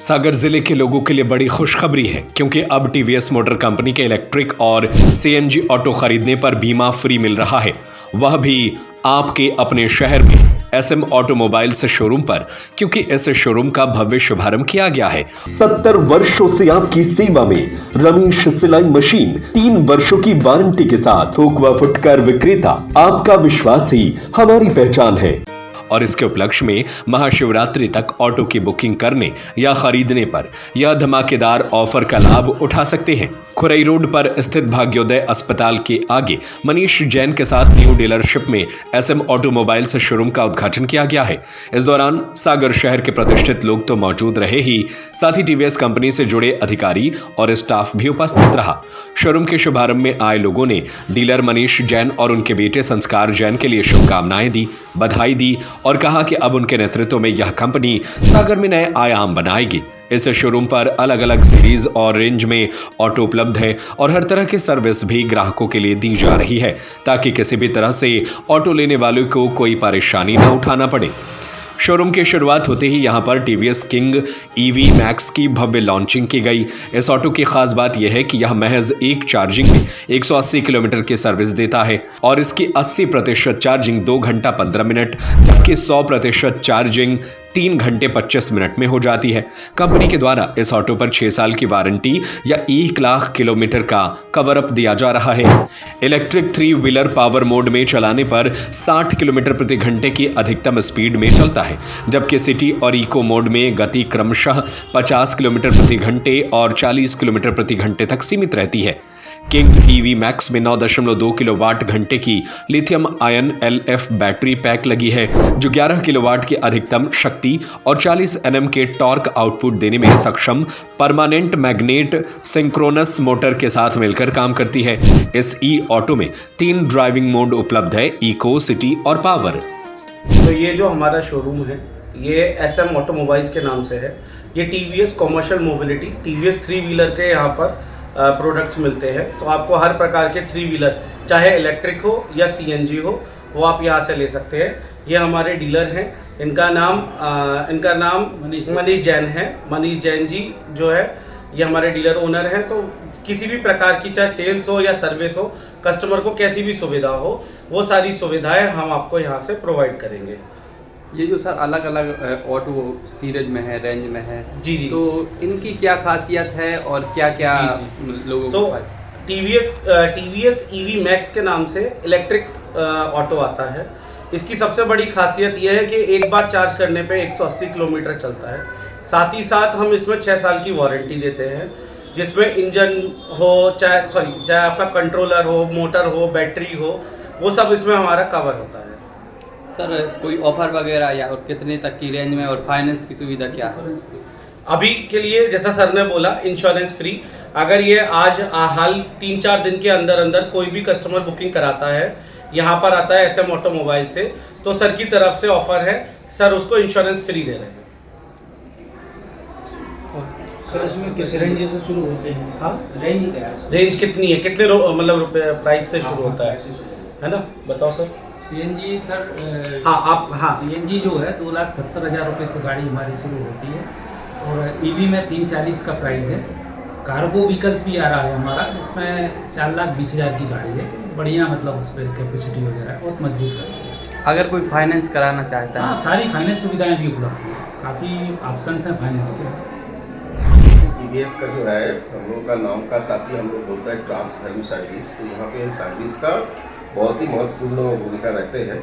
सागर जिले के लोगों के लिए बड़ी खुशखबरी है क्योंकि अब टीवीएस मोटर कंपनी के इलेक्ट्रिक और सीएनजी ऑटो खरीदने पर बीमा फ्री मिल रहा है, वह भी आपके अपने शहर में एसएम ऑटोमोबाइल्स शोरूम पर, क्योंकि इस शोरूम का भव्य शुभारंभ किया गया है। 70 वर्षों से आपकी सेवा में रमेश सिलाई मशीन 3 वर्षों की वारंटी के साथ थोक व फुटकर विक्रेता, आपका विश्वास ही हमारी पहचान है। और इसके उपलक्ष्य में महाशिवरात्रि तक ऑटो की बुकिंग करने या खरीदने पर यह धमाकेदार ऑफर का लाभ उठा सकते हैं। खुरई रोड पर स्थित भाग्योदय अस्पताल के आगे मनीष जैन के साथ न्यू डीलरशिप में एसएम ऑटोमोबाइल्स शोरूम का उद्घाटन किया गया है। इस दौरान सागर शहर के प्रतिष्ठित लोग तो मौजूद रहे ही, साथ ही टीवीएस कंपनी से जुड़े अधिकारी और स्टाफ भी उपस्थित रहा। शोरूम के शुभारंभ में आए लोगों ने डीलर मनीष जैन और उनके बेटे संस्कार जैन के लिए शुभकामनाएं दी, बधाई दी और कहा कि अब उनके नेतृत्व में यह कंपनी सागर में नए आयाम बनाएगी। इस शोरूम पर अलग अलग सीरीज और रेंज में ऑटो उपलब्ध है और हर तरह की सर्विस भी ग्राहकों के लिए दी जा रही है ताकि किसी भी तरह से ऑटो लेने वालों को कोई परेशानी न उठाना पड़े। शोरूम की शुरुआत होते ही यहां पर टीवीएस किंग ईवी मैक्स की भव्य लॉन्चिंग की गई। इस ऑटो की खास बात यह है कि यह महज एक चार्जिंग में 180 किलोमीटर की सर्विस देता है और इसकी 80% चार्जिंग 2 घंटा 15 मिनट, जबकि 100% चार्जिंग 3 घंटे 25 मिनट में हो जाती है। कंपनी के द्वारा इस ऑटो पर 6 साल की वारंटी या 1 लाख किलोमीटर का कवर अप दिया जा रहा है। इलेक्ट्रिक 3 व्हीलर पावर मोड में चलाने पर 60 किलोमीटर प्रति घंटे की अधिकतम स्पीड में चलता है, जबकि सिटी और इको मोड में गति क्रमशः 50 किलोमीटर प्रति घंटे और 40 किलोमीटर प्रति घंटे तक सीमित रहती है। किंग ईवी मैक्स में 9.2 किलोवाट घंटे की lithium ion LF battery pack लगी है, जो 11 किलोवाट की अधिकतम शक्ति और 40 Nm के टॉर्क आउटपुट देने में सक्षम परमानेंट मैग्नेट सिंक्रोनस मोटर के साथ मिलकर काम करती है। इस ऑटो में 3 ड्राइविंग मोड उपलब्ध है, इको, सिटी और पावर। तो ये जो हमारा शोरूम है ये एसएम ऑटोमोबाइल्स के नाम से है। ये TVS commercial mobility, TVS 3 wheeler के यहाँ पर प्रोडक्ट्स मिलते हैं। तो आपको हर प्रकार के 3 व्हीलर, चाहे इलेक्ट्रिक हो या सीएनजी हो, वो आप यहाँ से ले सकते हैं। ये हमारे डीलर हैं, इनका नाम मनीष जैन है। मनीष जैन जी जो है ये हमारे डीलर ओनर हैं। तो किसी भी प्रकार की, चाहे सेल्स हो या सर्विस हो, कस्टमर को कैसी भी सुविधा हो, वो सारी सुविधाएं हम आपको यहाँ से प्रोवाइड करेंगे। ये जो सर अलग अलग ऑटो सीरीज में है, रेंज में है, जी, तो इनकी क्या खासियत है और क्या क्या लोगों को टीवीएस ईवी मैक्स के नाम से इलेक्ट्रिक ऑटो आता है। इसकी सबसे बड़ी खासियत यह है कि एक बार चार्ज करने पे 180 किलोमीटर चलता है। साथ ही साथ हम इसमें 6 साल की वारंटी देते हैं, जिसमें इंजन हो, चाहे आपका कंट्रोलर हो, मोटर हो, बैटरी हो, वो सब इसमें हमारा कवर होता है। सर कोई ऑफर वगैरह या और कितने तक की रेंज में, और फाइनेंस की सुविधा क्या है? अभी के लिए जैसा सर ने बोला, इंश्योरेंस फ्री। अगर ये आज हाल 3-4 दिन के अंदर अंदर कोई भी कस्टमर बुकिंग कराता है, यहाँ पर आता है एसएम ऑटोमोबाइल से, तो सर की तरफ से ऑफर है, सर उसको इंश्योरेंस फ्री दे रहे हैं। सर इसमें किस रेंज से शुरू होते हैं? हाँ, रेंज कितनी है, कितने मतलब रुपए प्राइस से शुरू होता है ना? बताओ सर। सीएनजी सर, हाँ सीएनजी जो है 2,70,000 रुपये से गाड़ी हमारी शुरू होती है, और ईवी में 340 का प्राइस है। कार्गो व्हीकल्स भी आ रहा है हमारा, इसमें 4,20,000 की गाड़ी है, बढ़िया, मतलब उस पर कैपेसिटी वगैरह बहुत मजबूत है। अगर कोई फाइनेंस कराना चाहता है? हाँ, सारी फाइनेंस सुविधाएं भी उपलब्ध है, काफ़ी ऑप्शंस हैं फाइनेंस के। टीवीएस का जो है हम लोग का नाम का साथ ही हम लोग बोलता है ट्रस्ट वैल्यू सर्विस। तो यहाँ पे सर्विस का बहुत ही महत्वपूर्ण भूमिका रहते हैं।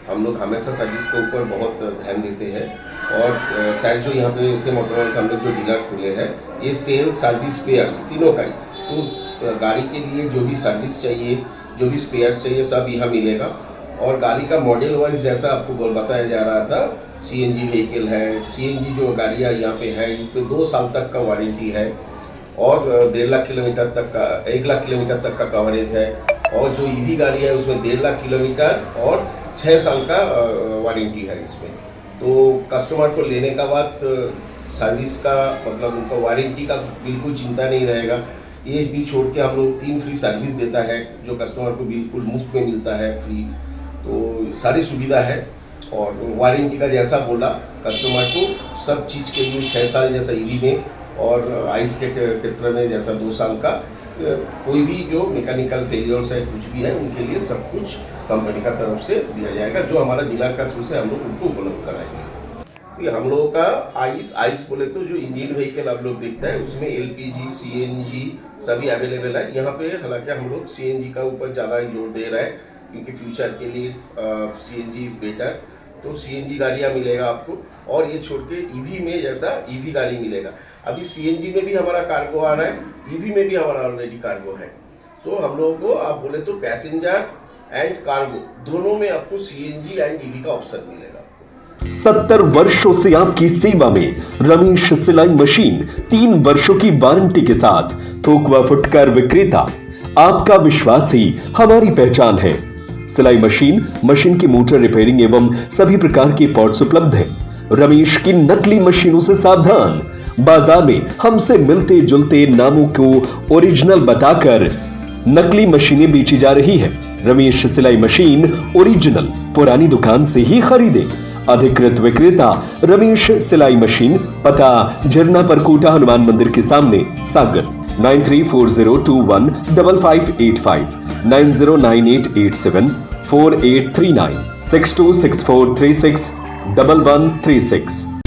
हम लोग हमेशा सर्विस के ऊपर बहुत ध्यान देते हैं। और शायद जो यहाँ पे एसएम ऑटोमोबाइल्स हम लोग जो डीलर खुले हैं, ये सेल, सर्विस, स्पेयर्स तीनों का ही, तो गाड़ी के लिए जो भी सर्विस चाहिए, जो भी स्पेयर्स चाहिए, सब यहाँ मिलेगा। और गाड़ी का मॉडल वाइज जैसा आपको बताया जा रहा था, सीएनजी व्हीकल है, सीएनजी जो गाड़ियाँ यहाँ पे है, इन पे 2 साल तक का वारंटी है और 1.5 लाख किलोमीटर तक का, 1 लाख किलोमीटर तक का कवरेज है। और जो ईवी गाड़ी है उसमें 1.5 लाख किलोमीटर और 6 साल का वारंटी है इसमें। तो कस्टमर को लेने का बाद सर्विस का, मतलब उनका वारंटी का बिल्कुल चिंता नहीं रहेगा। ये भी छोड़ के हम लोग 3 फ्री सर्विस देता है, जो कस्टमर को बिल्कुल मुफ्त में मिलता है, फ्री। तो सारी सुविधा है। और वारंटी का जैसा बोला कस्टमर को, सब चीज़ के लिए 6 साल जैसा ईवी में, और आइस के क्षेत्र में जैसा 2 साल का। कोई भी जो मैकेनिकल फेलियर्स है कुछ भी है उनके लिए सब कुछ कंपनी का तरफ से दिया जाएगा, जो हमारा डीलर का थ्रू से हम लोग उनको उपलब्ध कराएंगे। हम लोगों का आइस बोले तो जो इंडियन व्हीकल आप लोग देखते हैं उसमें LPG CNG सभी अवेलेबल है। यहाँ पे हालांकि हम लोग CNG का ऊपर ज़्यादा जोर दे रहे हैं, क्योंकि फ्यूचर के लिए CNG इज़ बेटर, तो CNG गाड़ियाँ मिलेगा आपको। और ये छोड़ के EV में जैसा EV गाड़ी मिलेगा। अभी CNG में भी हमारा कार्गो आ रहा है, EV में भी हमारा ऑलरेडी कार्गो है। तो हम लोगों को आप बोले तो पैसेंजर एंड कार्गो दोनों में आपको CNG एंड EV का ऑप्शन मिलेगा। 70 वर्षों से आपकी सेवा में रमेश सिलाई मशीन 3 वर्षों की वारंटी के साथ थोक व फुटकर विक्रेता। आपका विश्वास ही हमारी पहचान है। सिलाई मशीन की मोटर रिपेयरिंग एवं सभी प्रकार के पार्ट्स उपलब्ध हैं। रमेश की नकली मशीनों से सावधान। बाजार में हमसे मिलते जुलते नामों को ओरिजिनल बताकर नकली मशीनें बेची जा रही है। रमेश सिलाई मशीन ओरिजिनल पुरानी दुकान से ही खरीदे। अधिकृत विक्रेता रमेश सिलाई मशीन, पता झरना परकोटा हनुमान मंदिर के सामने सागर। 9340215585 9098874839 6264361136।